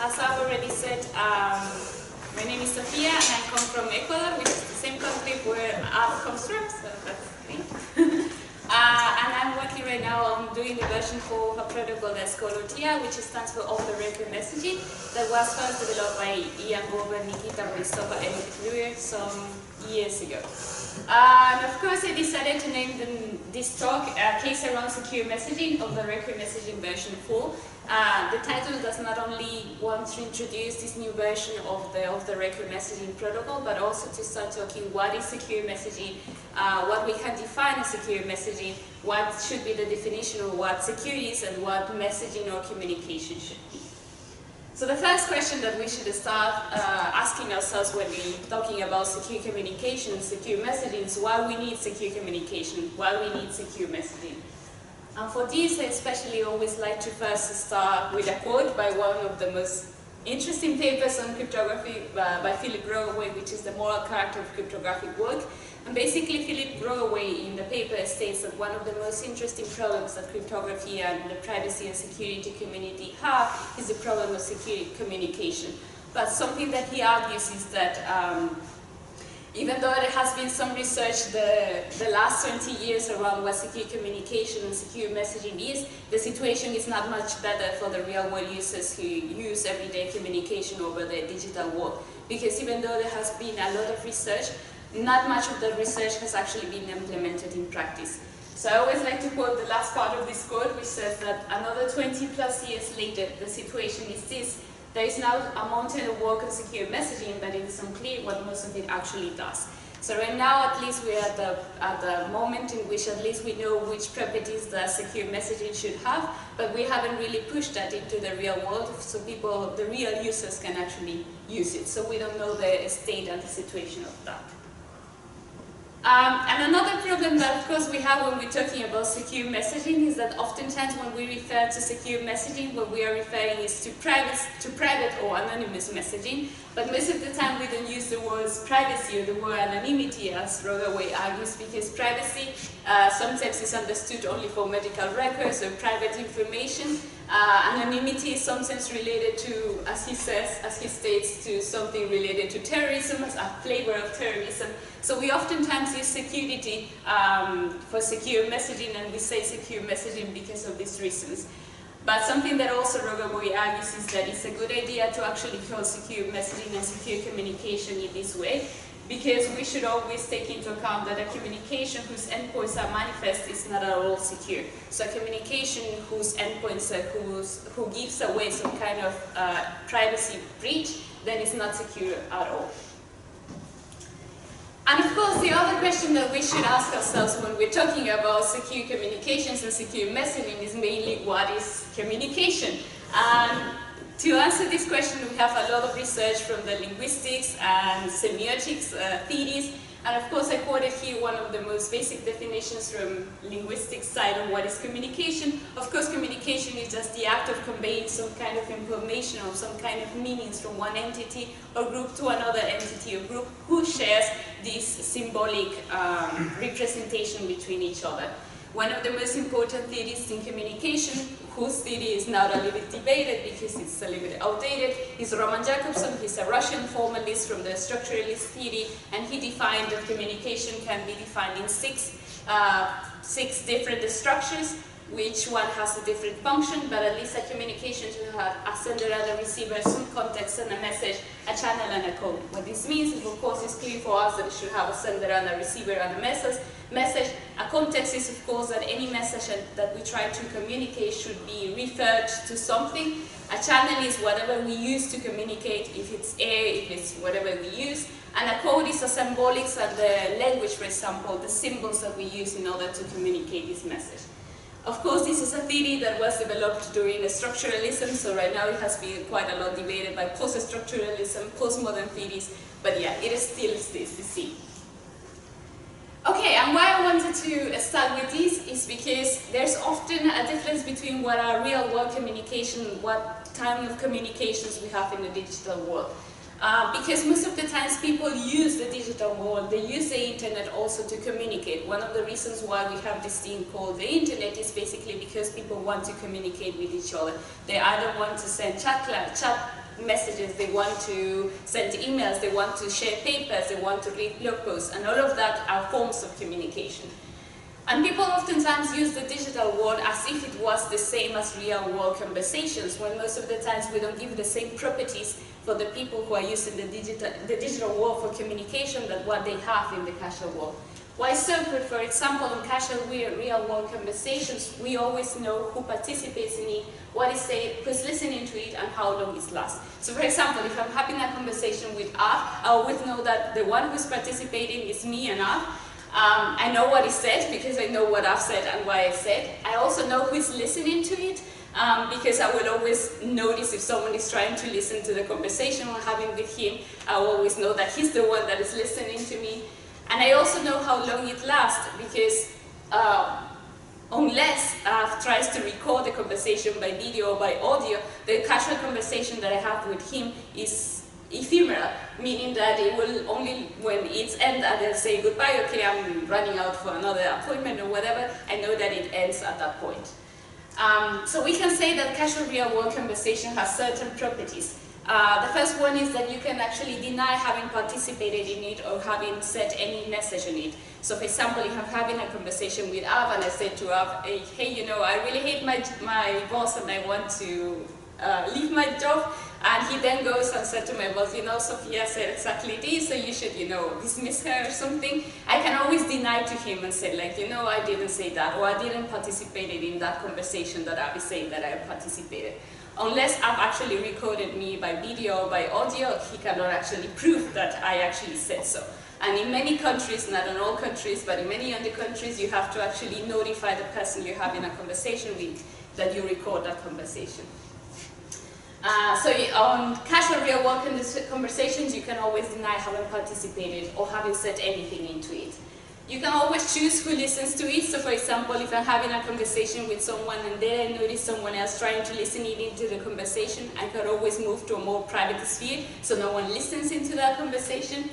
as I've already said, my name is Sofía and I come from Ecuador, which is the same country where I've come from, so that's me. And I'm working right now on doing the version 4 of a protocol that's called OTRv, which stands for OTRv4 messaging, that was first developed by Ian Bober, Nikita Borisova, and Luer some years ago. And of course, I decided to name this talk Case Around Secure Messaging of the OTRv4 messaging version 4. The title does not only want to introduce this new version of the OTRv4 messaging protocol, but also to start talking what is secure messaging, what we can define as secure messaging, what should be the definition of what secure is, and what messaging or communication should be. So the first question that we should start asking ourselves when we're talking about secure communication and secure messaging is why we need secure communication, why we need secure messaging. And for this, I especially always like to first start with a quote by one of the most interesting papers on cryptography by Philip Growaway, which is the moral character of cryptographic work. And basically, Philip Growaway in the paper states that one of the most interesting problems that cryptography and the privacy and security community have is the problem of secure communication. But something that he argues is that even though there has been some research the last 20 years around what secure communication and secure messaging is, the situation is not much better for the real-world users who use everyday communication over the digital world. Because even though there has been a lot of research, not much of the research has actually been implemented in practice. So I always like to quote the last part of this quote, which says that another 20 plus years later, the situation is this: there is now a mountain of work on secure messaging, but it is unclear what most of it actually does. So right now, at least we're at the moment in which at least we know which properties the secure messaging should have, but we haven't really pushed that into the real world, so people, the real users, can actually use it. So we don't know the state and the situation of that. And another problem that, of course, we have when we're talking about secure messaging is that oftentimes when we refer to secure messaging, what we are referring is to private or anonymous messaging. But most of the time we don't use the words privacy or the word anonymity, as Growaway argues, because privacy sometimes is understood only for medical records or private information. Anonymity is sometimes related to, as he states, to something related to terrorism, as a flavor of terrorism. So we oftentimes use security for secure messaging, and we say secure messaging because of these reasons. But something that also Growaway argues is that it's a good idea to actually call secure messaging and secure communication in this way, because we should always take into account that a communication whose endpoints are manifest is not at all secure. So a communication whose endpoints who gives away some kind of privacy breach, then it's not secure at all. And of course, the other question that we should ask ourselves when we're talking about secure communications and secure messaging is mainly what is communication? And to answer this question, we have a lot of research from the linguistics and semiotics theories. And of course, I quoted here one of the most basic definitions from linguistics side of what is communication. Of course, communication is just the act of conveying some kind of information or some kind of meanings from one entity or group to another entity or group who shares this symbolic representation between each other. One of the most important theories in communication, whose theory is now a little bit debated because it's a little bit outdated, is Roman Jakobson. He's a Russian formalist from the structuralist theory, and he defined that communication can be defined in six different structures. Which one has a different function, but at least a communication should have a sender and a receiver, some context and a message, a channel and a code. What this means is, of course, it's clear for us that it should have a sender and a receiver and a message. A context is, of course, that any message that we try to communicate should be referred to something. A channel is whatever we use to communicate, if it's air, if it's whatever we use. And a code is the symbolics and the language, for example, the symbols that we use in order to communicate this message. Of course, this is a theory that was developed during structuralism, so right now it has been quite a lot debated by post-structuralism, postmodern theories, but yeah, it still stays to see. Okay, and why I wanted to start with this is because there's often a difference between what are real-world communication, what kind of communications we have in the digital world. Because most of the times people use the digital world, they use the internet also to communicate. One of the reasons why we have this thing called the internet is basically because people want to communicate with each other. They either want to send chat messages, they want to send emails, they want to share papers, they want to read blog posts, and all of that are forms of communication. And people oftentimes use the digital world as if it was the same as real world conversations, when most of the times we don't give the same properties for the people who are using the digital world for communication than what they have in the casual world. Why so? For example, in casual real world conversations, we always know who participates in it, what is said, who's listening to it, and how long it lasts. So for example, if I'm having a conversation with Ab, I always know that the one who's participating is me and Ab. I know what is said because I know what I've said and why I said. I also know who is listening to it because I will always notice if someone is trying to listen to the conversation I'm having with him. I will always know that he's the one that is listening to me. And I also know how long it lasts because unless I've tried to record the conversation by video or by audio, the casual conversation that I have with him is ephemeral, meaning that it will only, when it's end and they'll say goodbye, okay, I'm running out for another appointment or whatever, I know that it ends at that point. So we can say that casual real-world conversation has certain properties. The first one is that you can actually deny having participated in it or having said any message on it. So for example, if I'm having a conversation with Ab and I said to Ab, hey, you know, I really hate my boss and I want to leave my job. And he then goes and said to my boss, you know, Sofía said exactly this, so you should, you know, dismiss her or something. I can always deny to him and say, like, you know, I didn't say that, or I didn't participate in that conversation that I've been saying that I participated. Unless I've actually recorded me by video or by audio, he cannot actually prove that I actually said so. And in many countries, not in all countries, but in many other countries, you have to actually notify the person you're having a conversation with that you record that conversation. So on casual real-world conversations, you can always deny having participated or having said anything into it. You can always choose who listens to it. So for example, if I'm having a conversation with someone and then I notice someone else trying to listen into the conversation, I can always move to a more private sphere so no one listens into that conversation.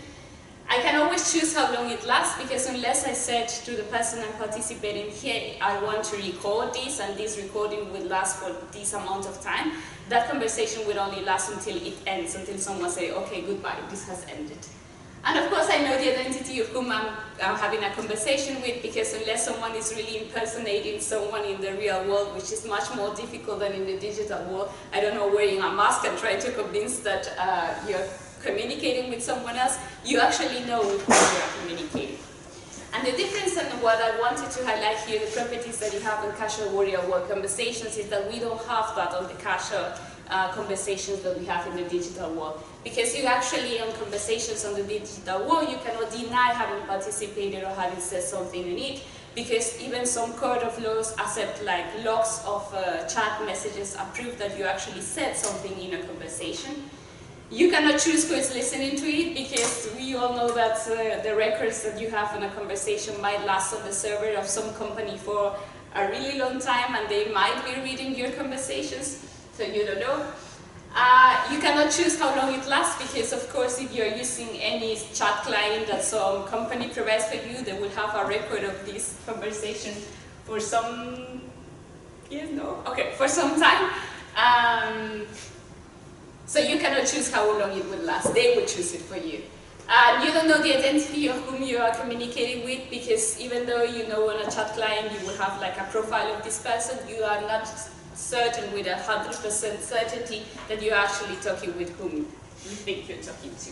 I can always choose how long it lasts because unless I said to the person I'm participating here, I want to record this and this recording will last for this amount of time, that conversation will only last until it ends, until someone says, okay, goodbye, this has ended. And of course I know the identity of whom I'm having a conversation with because unless someone is really impersonating someone in the real world, which is much more difficult than in the digital world, I don't know, wearing a mask and trying to convince that you're communicating with someone else, you actually know with whom you are communicating. And the difference and what I wanted to highlight here, the properties that you have in casual real-world conversations is that we don't have that on the casual conversations that we have in the digital world. Because you actually, on conversations on the digital world, you cannot deny having participated or having said something in it, because even some court of laws accept like logs of chat messages and prove that you actually said something in a conversation. You cannot choose who is listening to it because we all know that the records that you have in a conversation might last on the server of some company for a really long time and they might be reading your conversations, so you don't know. You cannot choose how long it lasts because, of course, if you're using any chat client that some company provides for you, they will have a record of this conversation for some, yes, no? Okay, for some time. So you cannot choose how long it will last. They will choose it for you. You don't know the identity of whom you are communicating with because even though you know on a chat client you will have like a profile of this person, you are not certain with 100% certainty that you're actually talking with whom you think you're talking to.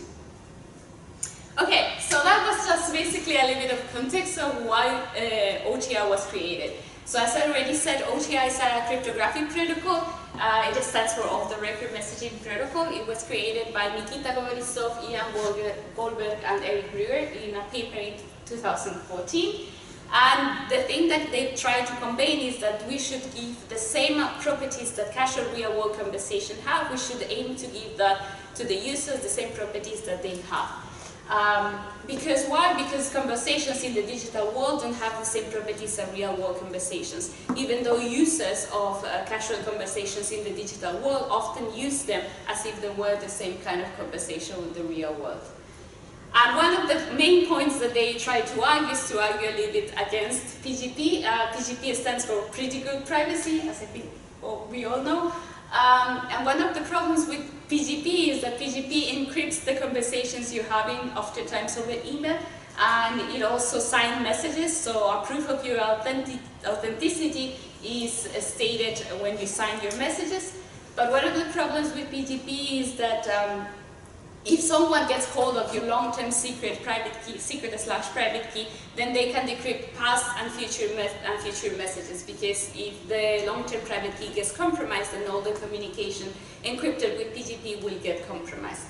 Okay, so that was just basically a little bit of context of why OTR was created. So as I already said, OTR is a cryptographic protocol. It stands for Off the Record Messaging Protocol. It was created by Nikita Gogorisov, Ian Goldberg, and Eric Brewer in a paper in 2014. And the thing that they try to convey is that we should give the same properties that casual real-world conversation have. We should aim to give that to the users, the same properties that they have. Because why? Because conversations in the digital world don't have the same properties as real-world conversations, even though users of casual conversations in the digital world often use them as if they were the same kind of conversation in the real world. And one of the main points that they try to argue is to argue a little bit against PGP. PGP stands for Pretty Good Privacy, as I think we all know. And one of the problems with PGP is that PGP encrypts the conversations you're having oftentimes over email, and it also signs messages, so a proof of your authenticity is stated when you sign your messages. But one of the problems with PGP is that if someone gets hold of your long-term secret private key, secret/private key, then they can decrypt past and future messages, because if the long-term private key gets compromised, then all the communication encrypted with PGP will get compromised.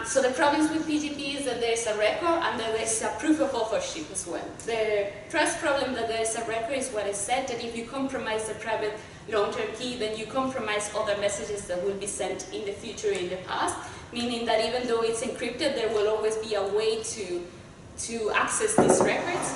So the problems with PGP is that there is a record and there is a proof of authorship as well. The first problem that there is a record is what I said, that if you compromise the private long-term key, then you compromise other messages that will be sent in the future or in the past, meaning that even though it's encrypted, there will always be a way to access these records.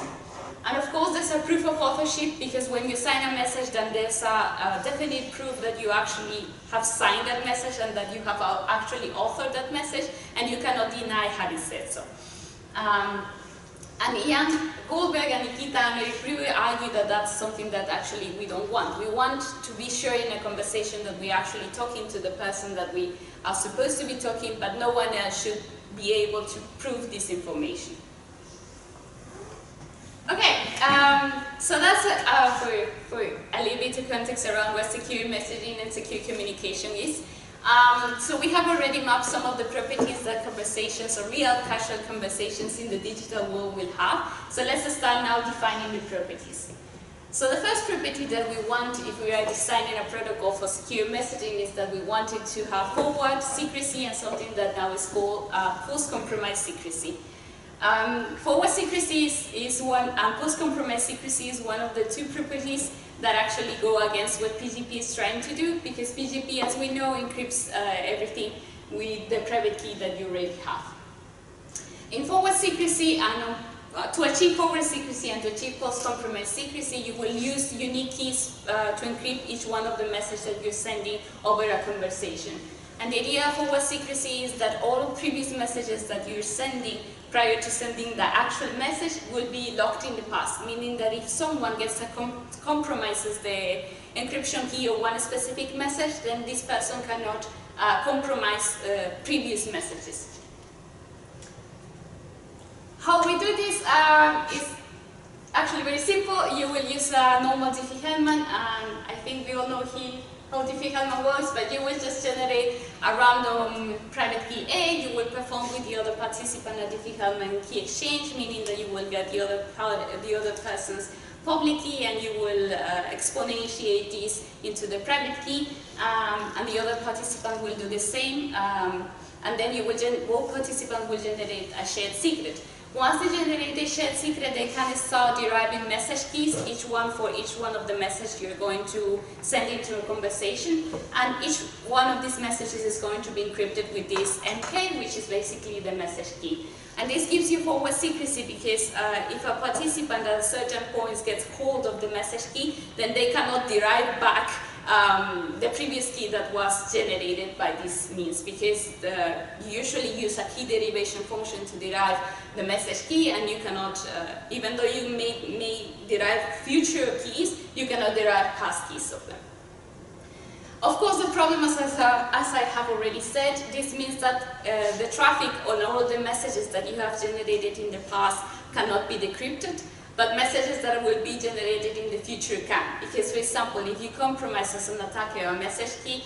And of course, there's a proof of authorship, because when you sign a message, then there's a definite proof that you actually have signed that message and that you have actually authored that message, and you cannot deny having said so. And Ian Goldberg and Nikita and Mary Brewer argue that that's something that actually we don't want. We want to be sure in a conversation that we're actually talking to the person that we are supposed to be talking, but no one else should be able to prove this information. Okay, so that's for a little bit of context around what secure messaging and secure communication is. So we have already mapped some of the properties that conversations or real casual conversations in the digital world will have. So let's start now defining the properties. So the first property that we want if we are designing a protocol for secure messaging is that we want it to have forward secrecy and something that now is called post-compromise secrecy. Forward secrecy is one, and post-compromise secrecy is one of the two properties that actually go against what PGP is trying to do, because PGP, as we know, encrypts everything with the private key that you already have. In forward secrecy, and to achieve forward secrecy and to achieve post-compromise secrecy, you will use unique keys to encrypt each one of the messages that you're sending over a conversation. And the idea of forward secrecy is that all previous messages that you're sending prior to sending the actual message will be locked in the past, meaning that if someone compromises the encryption key of one specific message, then this person cannot compromise previous messages. How we do this is actually very simple. You will use a normal Diffie-Hellman, and I think we all know how Diffie-Hellman works, but you will just generate a random private key A. You will perform with the other participant a Diffie-Hellman key exchange, meaning that you will get the other person's public key, and you will exponentiate this into the private key, and the other participant will do the same, and then both participants will generate a shared secret. Once they generate a shared secret, they can start deriving message keys, each one for each one of the messages you're going to send into a conversation. And each one of these messages is going to be encrypted with this MK, which is basically the message key. And this gives you forward secrecy, because if a participant at a certain point gets hold of the message key, then they cannot derive back the previous key that was generated by this means, because you usually use a key derivation function to derive the message key, and you cannot, even though you may derive future keys, you cannot derive past keys of them. Of course, the problem is, as I have already said, this means that the traffic on all of the messages that you have generated in the past cannot be decrypted, but messages that will be generated in the future can. Because, for example, if you compromise as an attacker a message key,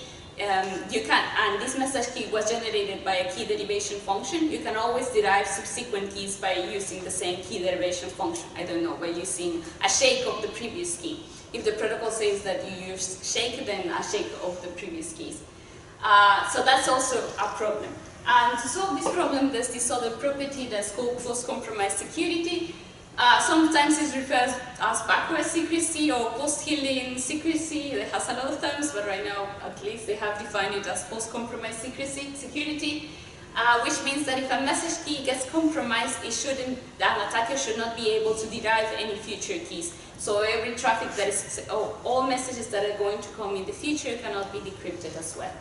you can, and this message key was generated by a key derivation function, you can always derive subsequent keys by using the same key derivation function. I don't know, by using a shake of the previous key. If the protocol says that you use shake, then a shake of the previous keys. So that's also a problem. And to solve this problem, there's this other property that's called post-compromise security. Sometimes it's referred as backward secrecy or post-healing secrecy. It has a lot of terms, but right now, at least, they have defined it as post-compromise security, which means that if a message key gets compromised, an attacker should not be able to derive any future keys. So every traffic that is, all messages that are going to come in the future cannot be decrypted as well.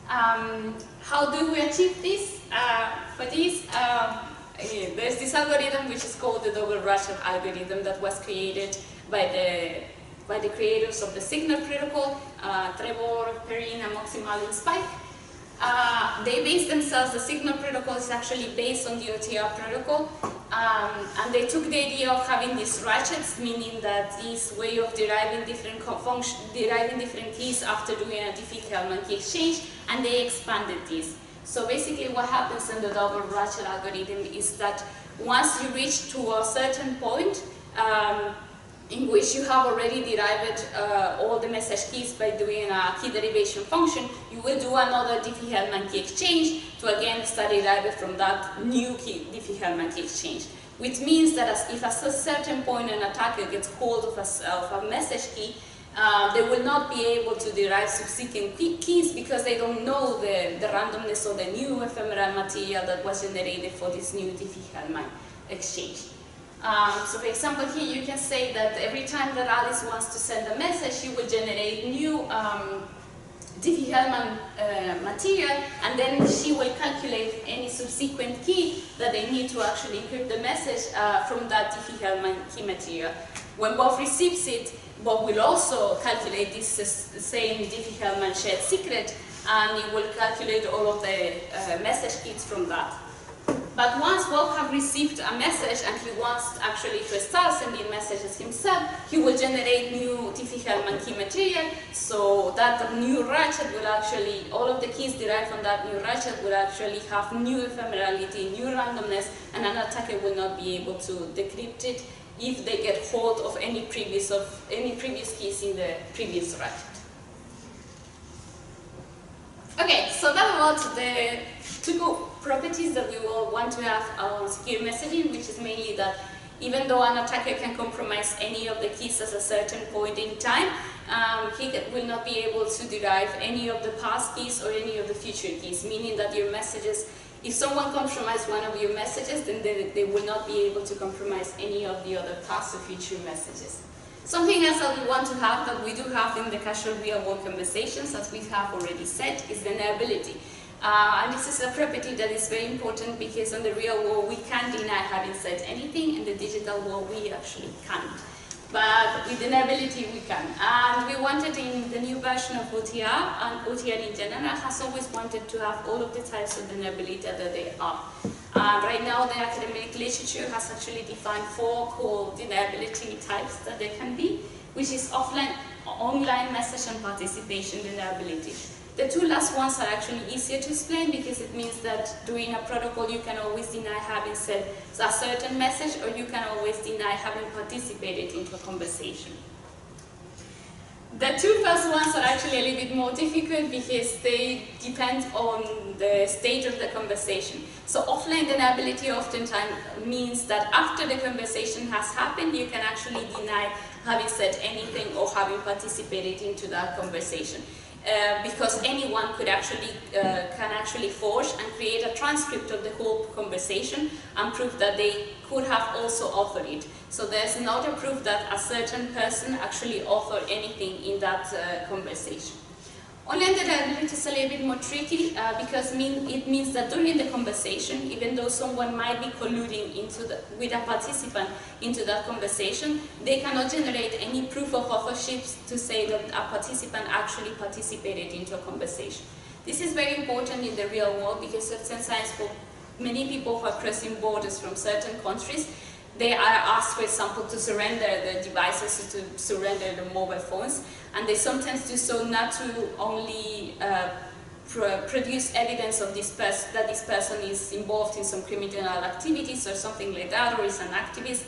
How do we achieve this? For this, there's this algorithm which is called the double Rachel algorithm that was created by by the creators of the Signal protocol, Trevor, Perrin, and Maximilian Spike. They base themselves, the Signal protocol is actually based on the OTRv protocol, and they took the idea of having these ratchets, meaning that this way of deriving different keys after doing a diffie-Hellman key exchange, and they expanded this. So basically what happens in the double ratchet algorithm is that once you reach to a certain point, in which you have already derived all the message keys by doing a key derivation function, you will do another diffie-Hellman key exchange to again start deriving from that new diffie-Hellman key exchange. Which means that if at a certain point an attacker gets hold of a message key, they will not be able to derive subsequent keys because they don't know the randomness of the new ephemeral material that was generated for this new diffie-Hellman exchange. So for example, here you can say that every time that Alice wants to send a message, she will generate new diffie-Hellman material, and then she will calculate any subsequent key that they need to actually encrypt the message from that diffie-Hellman key material. When Bob receives it, Bob will also calculate this same diffie-Hellman shared secret, and it will calculate all of the message keys from that. But once Bob has received a message and he wants actually to start sending messages himself, he will generate new diffie-Hellman key material, so that new ratchet will actually, all of the keys derived from that new ratchet will actually have new ephemerality, new randomness, and an attacker will not be able to decrypt it if they get hold of any previous keys in the previous ratchet. Okay, so that about the two properties that we will want to have on secure messaging, which is mainly that even though an attacker can compromise any of the keys at a certain point in time, he will not be able to derive any of the past keys or any of the future keys, meaning that your messages, if someone compromises one of your messages, then they will not be able to compromise any of the other past or future messages. Something else that we want to have, that we do have in the casual real-world conversations, as we have already said, is deniability. And this is a property that is very important because in the real world we can't deny having said anything, in the digital world we actually can't. But with deniability we can. And we wanted in the new version of OTRv, and OTRv in general has always wanted to have all of the types of deniability that they are. Right now the academic literature has actually defined 4 core deniability types that they can be, which is offline, online message and participation deniability. The 2 last ones are actually easier to explain because it means that during a protocol you can always deny having said a certain message, or you can always deny having participated into a conversation. The 2 first ones are actually a little bit more difficult because they depend on the state of the conversation. So offline deniability oftentimes means that after the conversation has happened, you can actually deny having said anything or having participated into that conversation. Because anyone could can actually forge and create a transcript of the whole conversation and prove that they could have also authored it. So there's not a proof that a certain person actually authored anything in that conversation. Online deniability is a little bit more tricky because it means that during the conversation, even though someone might be colluding with a participant into that conversation, they cannot generate any proof of authorship to say that a participant actually participated into a conversation. This is very important in the real world because sometimes for many people who are crossing borders from certain countries, they are asked, for example, to surrender the devices, to surrender the mobile phones, and they sometimes do so not to only produce evidence of that this person is involved in some criminal activities or something like that, or is an activist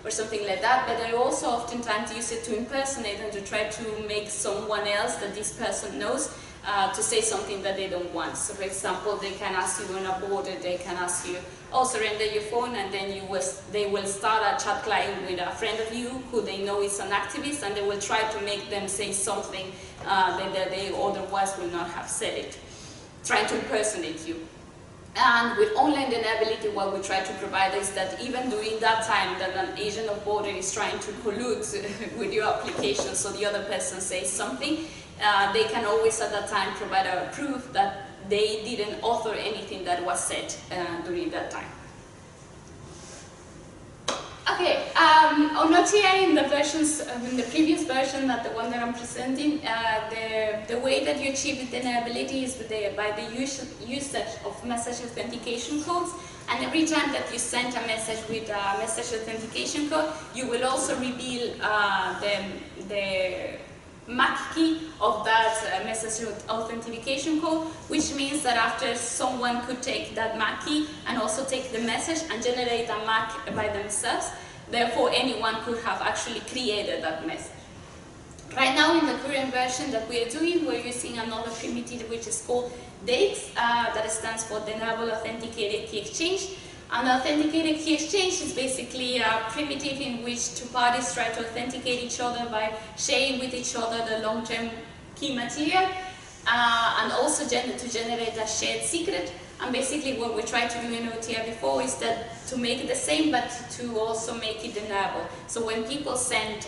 or something like that, but they also oftentimes use it to impersonate and to try to make someone else that this person knows to say something that they don't want. So for example, they can ask you on a border, they can ask you, oh, surrender your phone, and then they will start a chat client with a friend of you who they know is an activist, and they will try to make them say something that they otherwise will not have said it, trying to impersonate you. And with online deniability, what we try to provide is that even during that time that an agent of border is trying to collude with your application so the other person says something, they can always at that time provide a proof that they didn't author anything that was said during that time. Okay, On OTR, in the versions, in the previous version, that the one that I'm presenting, the way that you achieve deniability is by the usage of message authentication codes. And every time that you send a message with a message authentication code, you will also reveal the MAC key of that message authentication code, which means that after someone could take that MAC key and also take the message and generate a MAC by themselves, therefore anyone could have actually created that message. Right now in the current version that we are doing, we're using another primitive which is called DATES, that stands for Deniable Authenticated Key Exchange. And authenticated key exchange is basically a primitive in which two parties try to authenticate each other by sharing with each other the long-term key material and also to generate a shared secret. And basically what we tried to do in OTR before is that to make it the same but to also make it deniable. So when people send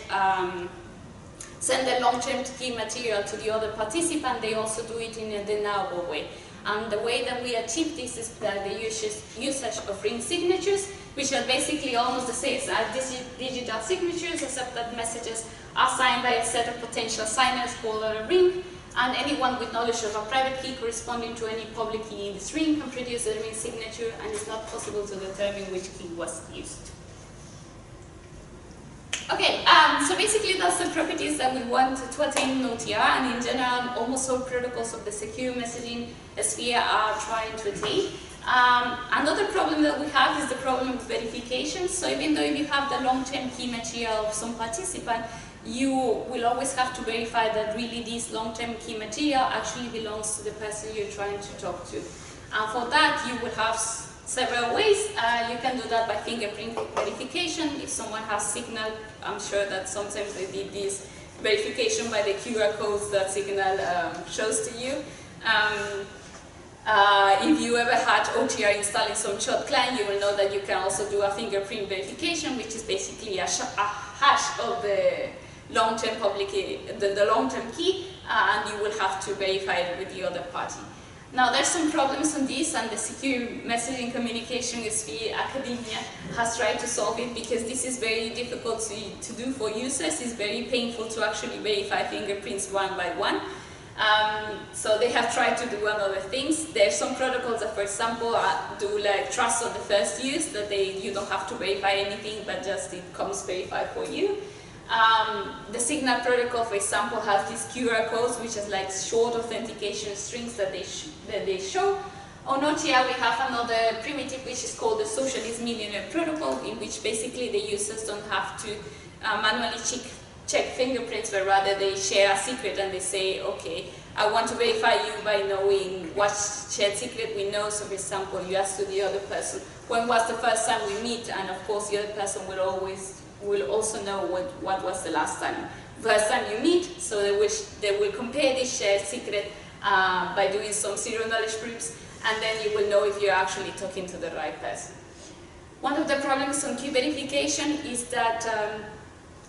the long-term key material to the other participant, they also do it in a deniable way. And the way that we achieve this is that the usage of ring signatures, which are basically almost the same as digital signatures, except that messages are signed by a set of potential signers called a ring, and anyone with knowledge of a private key corresponding to any public key in this ring can produce a ring signature, and it's not possible to determine which key was used. Okay, so basically that's the properties that we want to attain in OTR, and in general almost all protocols of the secure messaging sphere are trying to attain. Another problem that we have is the problem of verification. So even though if you have the long-term key material of some participant, you will always have to verify that really this long-term key material actually belongs to the person you're trying to talk to. And for that you will have several ways. You can do that by fingerprint verification. If someone has Signal, I'm sure that sometimes they did this verification by the QR codes that Signal shows to you. If you ever had OTR installed in some short client, you will know that you can also do a fingerprint verification, which is basically a hash of the long-term public key, the long-term key, and you will have to verify it with the other party. Now there's some problems on this, and the secure messaging communication sphere academia has tried to solve it, because this is very difficult to do for users. It's very painful to actually verify fingerprints one by one. So they have tried to do other things. There's some protocols that, for example, do like trust on the first use, that you don't have to verify anything, but just it comes verified for you. The Signal protocol, for example, has these QR codes, which is like short authentication strings that they show. On OTR, we have another primitive, which is called the Socialist Millionaire Protocol, in which basically the users don't have to manually check fingerprints, but rather they share a secret and they say, okay, I want to verify you by knowing what shared secret we know. So for example, you ask to the other person, when was the first time we meet? And of course the other person will also know what was the last time you meet. So they will compare this shared secret by doing some zero knowledge proofs, and then you will know if you're actually talking to the right person. One of the problems on key verification is that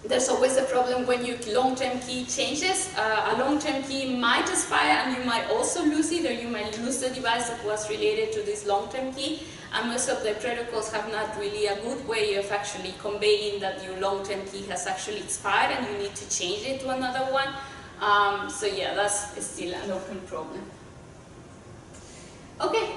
there's always a problem when your long-term key changes. A long-term key might expire and you might also lose it, or you might lose the device that was related to this long-term key. And most of the protocols have not really a good way of actually conveying that your long-term key has actually expired and you need to change it to another one. So yeah, that's still an open problem. Okay,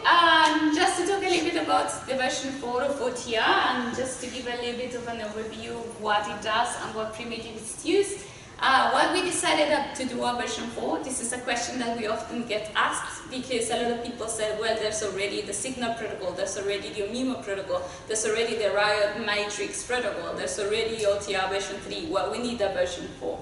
just to talk a little bit about the version 4 of OTR, and just to give a little bit of an overview of what it does and what primitives it's used. Why we decided to do a version 4, this is a question that we often get asked, because a lot of people said, well, there's already the Signal protocol, there's already the Mimo protocol, there's already the Riot Matrix protocol, there's already OTR version 3, well, we need a version 4.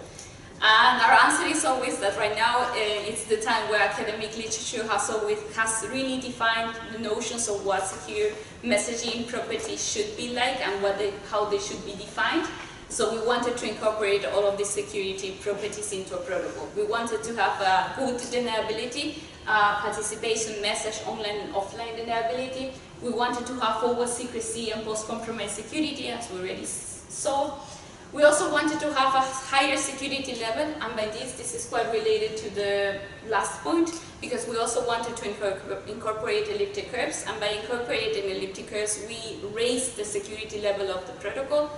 And our answer is always that right now it's the time where academic literature has really defined the notions of what secure messaging properties should be like and how they should be defined. So we wanted to incorporate all of these security properties into a protocol. We wanted to have good deniability, participation, message, online and offline deniability. We wanted to have forward secrecy and post-compromise security, as we already saw. We also wanted to have a higher security level, and by this is quite related to the last point, because we also wanted to incorporate elliptic curves, and by incorporating elliptic curves we raised the security level of the protocol.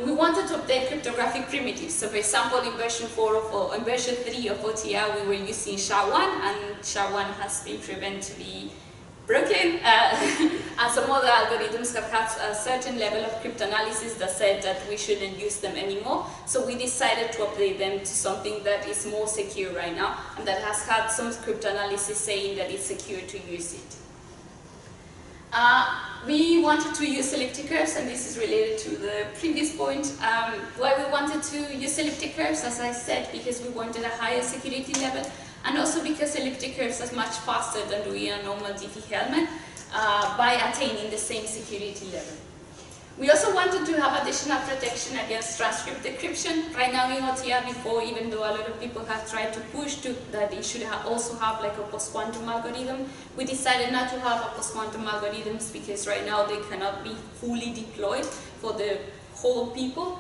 We wanted to update cryptographic primitives. So for example, in version 3 of OTR, we were using SHA-1, and SHA-1 has been proven to be broken. And some other algorithms have had a certain level of cryptanalysis that said that we shouldn't use them anymore. So we decided to update them to something that is more secure right now, and that has had some cryptanalysis saying that it's secure to use it. We wanted to use elliptic curves, and this is related to the previous point. Why we wanted to use elliptic curves, as I said, because we wanted a higher security level, and also because elliptic curves are much faster than doing a normal Diffie-Hellman by attaining the same security level. We also wanted to have additional protection against transcript decryption. Right now in OTRv4, even though a lot of people have tried to push to that it should also have like a post-quantum algorithm, we decided not to have a post-quantum algorithms because right now they cannot be fully deployed for the whole people.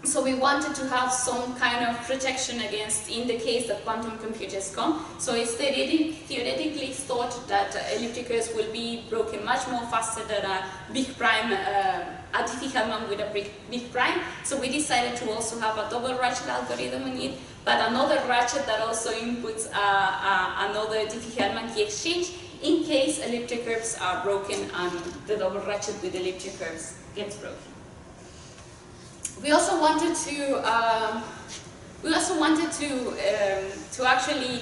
So we wanted to have some kind of protection against in the case that quantum computers come. So it's theoretically thought that elliptic curves will be broken much more faster than a big prime, a Diffie-Hellman with a big prime. So we decided to also have a double ratchet algorithm in it, but another ratchet that also inputs another Diffie-Hellman key exchange in case elliptic curves are broken and the double ratchet with elliptic curves gets broken. We also wanted to actually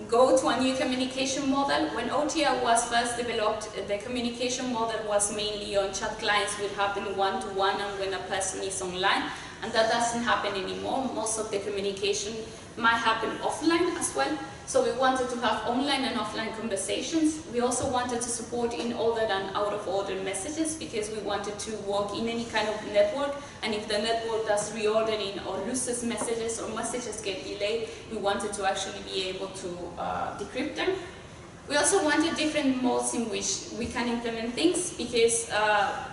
go to a new communication model. When OTR was first developed, the communication model was mainly on chat clients, would happen one-to-one and when a person is online, and that doesn't happen anymore. Most of the communication might happen offline as well. So we wanted to have online and offline conversations. We also wanted to support in order and out of order messages because we wanted to work in any kind of network, and if the network does reordering or loses messages or messages get delayed, we wanted to actually be able to decrypt them. We also wanted different modes in which we can implement things because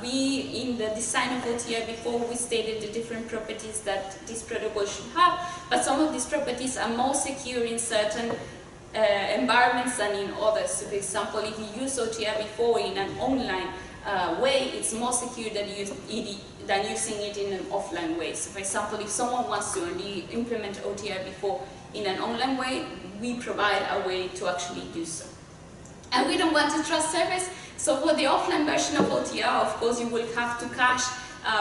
in the design of OTRv4, we stated the different properties that this protocol should have, but some of these properties are more secure in certain environments than in others. So for example, if you use OTRv4 in an online way, it's more secure than using it in an offline way. So for example, if someone wants to only implement OTRv4 in an online way, we provide a way to actually do so. And we don't want to trust service, so for the offline version of OTR, of course, you will have to cache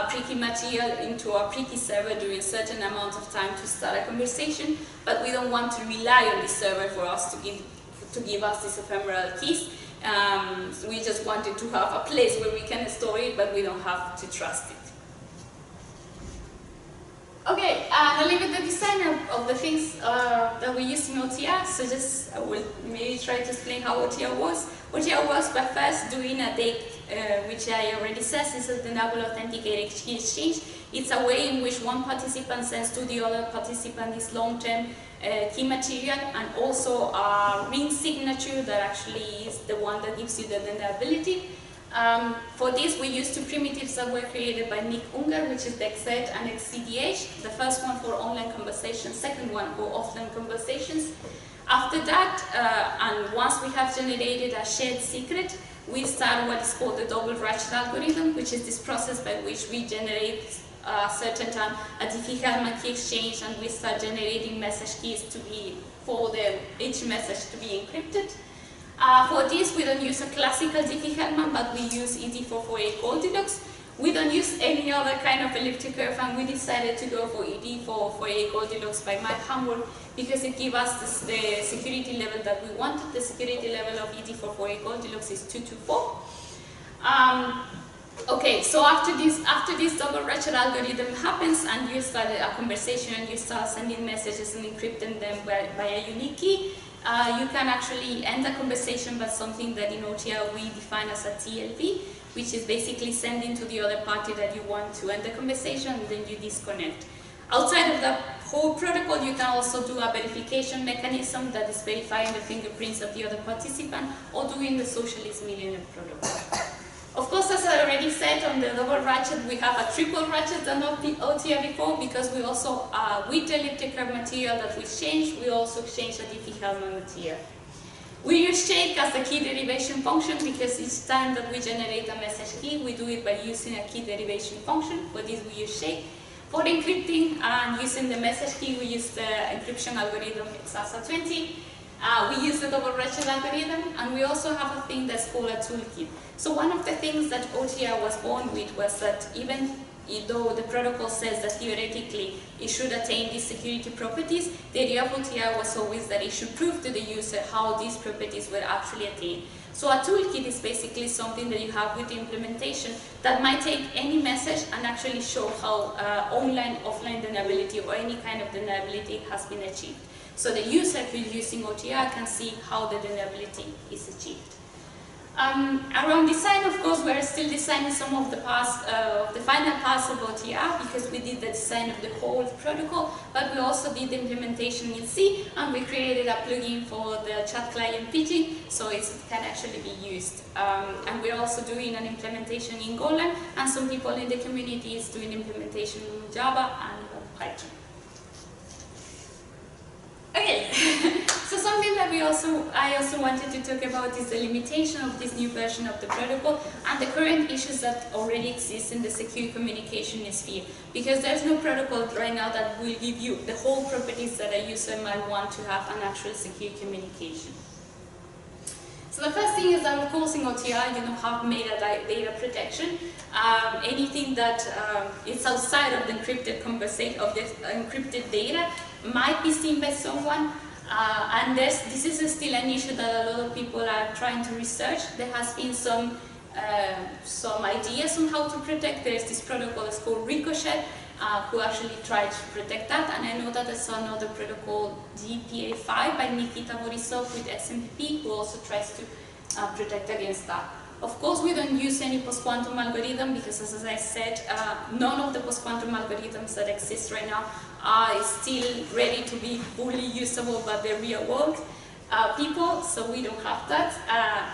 pre-key material into a pre-key server during a certain amount of time to start a conversation, but we don't want to rely on the server for us to give us these ephemeral keys. So we just wanted to have a place where we can store it, but we don't have to trust it. Okay, a little bit the design of the things that we use in OTR. So I will maybe try to explain how OTR was. OTR was by first doing a DAKE, which I already said is a deniable authenticated key exchange. It's a way in which one participant sends to the other participant this long-term key material, and also a ring signature that actually is the one that gives you the deniability. For this, we used two primitives that were created by Nick Unger, which is the XZ and XCDH. The first one for online conversations, second one for offline conversations. After that, and once we have generated a shared secret, we start what is called the double ratchet algorithm, which is this process by which we generate a certain time a Diffie-Hellman key exchange, and we start generating message keys for each message to be encrypted. For this, we don't use a classical Diffie-Hellman, but we use ED448 Goldilocks. We don't use any other kind of elliptic curve, and we decided to go for ED448 Goldilocks by Mike Hamburg because it gives us the security level that we wanted. The security level of ED448 Goldilocks is 224. Okay, so after this double ratchet algorithm happens and you start a conversation and you start sending messages and encrypting them by a unique key, you can actually end a conversation by something that in OTR we define as a TLV, which is basically sending to the other party that you want to end the conversation, and then you disconnect. Outside of the whole protocol, you can also do a verification mechanism that is verifying the fingerprints of the other participant, or doing the socialist millionaire protocol. Of course, as I already said, on the double ratchet, we have a triple ratchet than OTRv4 because we also, with the elliptic curve material that we exchange, we also exchange a Diffie-Hellman material. We use shake as the key derivation function because each time that we generate a message key, we do it by using a key derivation function. For this, we use shake. For encrypting and using the message key, we use the encryption algorithm XASA20. We use the double ratchet algorithm, and we also have a thing that's called a toolkit. So one of the things that OTR was born with was that even though the protocol says that theoretically it should attain these security properties, the idea of OTR was always that it should prove to the user how these properties were actually attained. So a toolkit is basically something that you have with the implementation that might take any message and actually show how online, offline deniability or any kind of deniability has been achieved. So the user who's using OTR can see how the deniability is achieved. Around design, of course, we're still designing some of the final parts of OTR because we did the design of the whole protocol, but we also did the implementation in C, and we created a plugin for the chat client pidgin, so it can actually be used. And we're also doing an implementation in Golang, and some people in the community is doing implementation in Java and Python. Okay, so something that I also wanted to talk about is the limitation of this new version of the protocol and the current issues that already exist in the secure communication sphere. Because there's no protocol right now that will give you the whole properties that a user might want to have an actual secure communication. So the first thing is that, of course, in OTR you don't have metadata protection. Anything that is outside of the encrypted data might be seen by someone, and this is still an issue that a lot of people are trying to research. There has been some ideas on how to protect. There's this protocol that's called Ricochet, who actually tried to protect that, and I know that there's another protocol, GPA5 by Nikita Borisov with XMPP, who also tries to protect against that. Of course, we don't use any post-quantum algorithm because, as I said, none of the post-quantum algorithms that exist right now are still ready to be fully usable by the real world people, so we don't have that.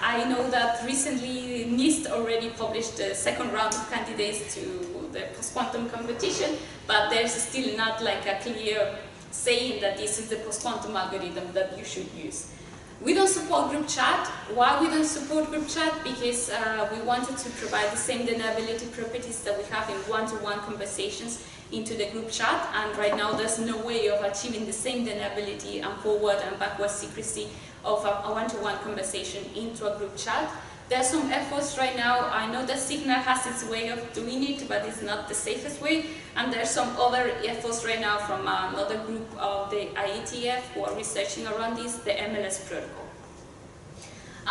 I know that recently NIST already published the second round of candidates to the post-quantum competition, but there's still not like a clear saying that this is the post-quantum algorithm that you should use. We don't support group chat. Why we don't support group chat? Because we wanted to provide the same deniability properties that we have in one-to-one conversations into the group chat, and right now there's no way of achieving the same deniability and forward and backward secrecy of a one-to-one conversation into a group chat. There's some efforts right now. I know that Signal has its way of doing it, but it's not the safest way. And there's some other efforts right now from another group of the IETF who are researching around this, the MLS protocol.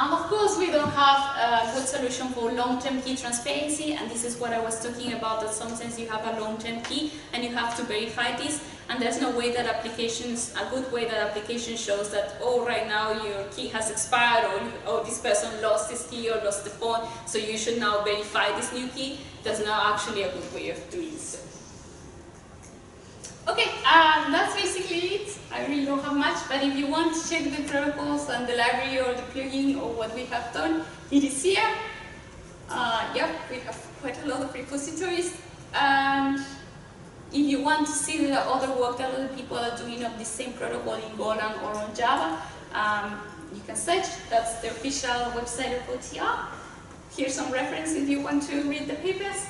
And of course, we don't have a good solution for long-term key transparency, and this is what I was talking about, that sometimes you have a long-term key and you have to verify this, and there's no way that a good way that application shows that, oh, right now your key has expired, or oh, this person lost his key or lost the phone, so you should now verify this new key. There's not actually a good way of doing so. Okay, that's basically it. I really don't have much, but if you want to check the protocols and the library or the plugin or what we have done, it is here. Yeah, we have quite a lot of repositories. If you want to see the other work that other people are doing of the same protocol in Golang or on Java, you can search. That's the official website of OTR. Here's some reference if you want to read the papers.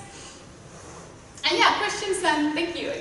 And yeah, questions, and thank you.